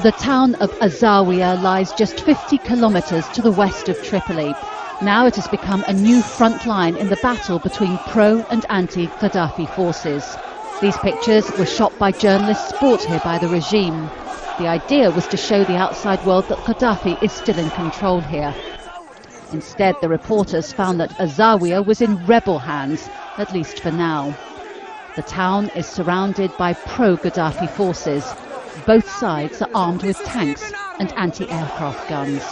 The town of Az-Zawiya lies just 50 kilometers to the west of Tripoli. Now it has become a new front line in the battle between pro- and anti-Gaddafi forces. These pictures were shot by journalists brought here by the regime. The idea was to show the outside world that Gaddafi is still in control here. Instead, the reporters found that Az-Zawiya was in rebel hands, at least for now. The town is surrounded by pro-Gaddafi forces. Both sides are armed with tanks and anti-aircraft guns.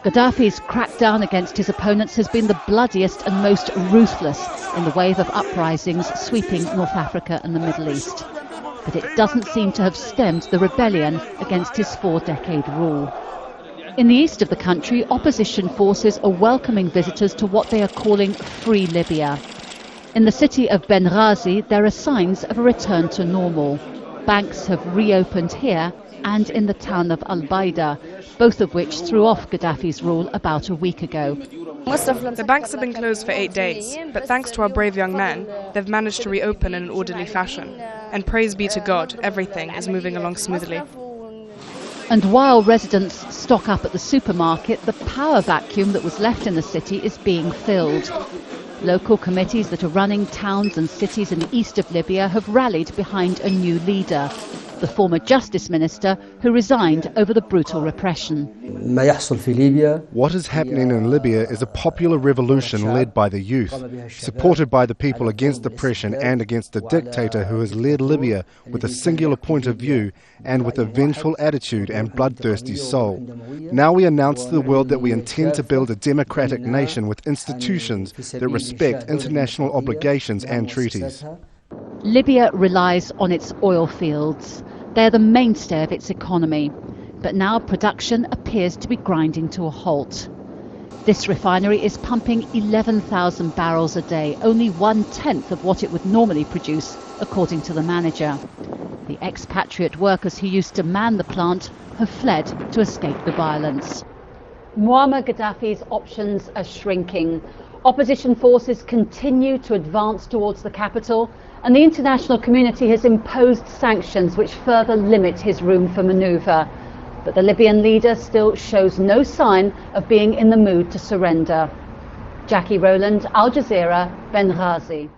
Gaddafi's crackdown against his opponents has been the bloodiest and most ruthless in the wave of uprisings sweeping North Africa and the Middle East. But it doesn't seem to have stemmed the rebellion against his 4-decade rule. In the east of the country, opposition forces are welcoming visitors to what they are calling Free Libya. In the city of Benghazi, there are signs of a return to normal. Banks have reopened here and in the town of Al Baida, both of which threw off Gaddafi's rule about a week ago. The banks have been closed for 8 days, but thanks to our brave young men, they've managed to reopen in an orderly fashion. And praise be to God, everything is moving along smoothly. And while residents stock up at the supermarket, the power vacuum that was left in the city is being filled. Local committees that are running towns and cities in the east of Libya have rallied behind a new leader, the former justice minister who resigned over the brutal repression. What is happening in Libya is a popular revolution led by the youth, supported by the people against oppression and against a dictator who has led Libya with a singular point of view and with a vengeful attitude and bloodthirsty soul. Now we announce to the world that we intend to build a democratic nation with institutions that respect international obligations and treaties. Libya relies on its oil fields. They're the mainstay of its economy. But now production appears to be grinding to a halt. This refinery is pumping 11,000 barrels a day, only 1/10 of what it would normally produce, according to the manager. The expatriate workers who used to man the plant have fled to escape the violence. Muammar Gaddafi's options are shrinking. Opposition forces continue to advance towards the capital, and the international community has imposed sanctions which further limit his room for manoeuvre. But the Libyan leader still shows no sign of being in the mood to surrender. Jacky Rowland, Al Jazeera, Benghazi.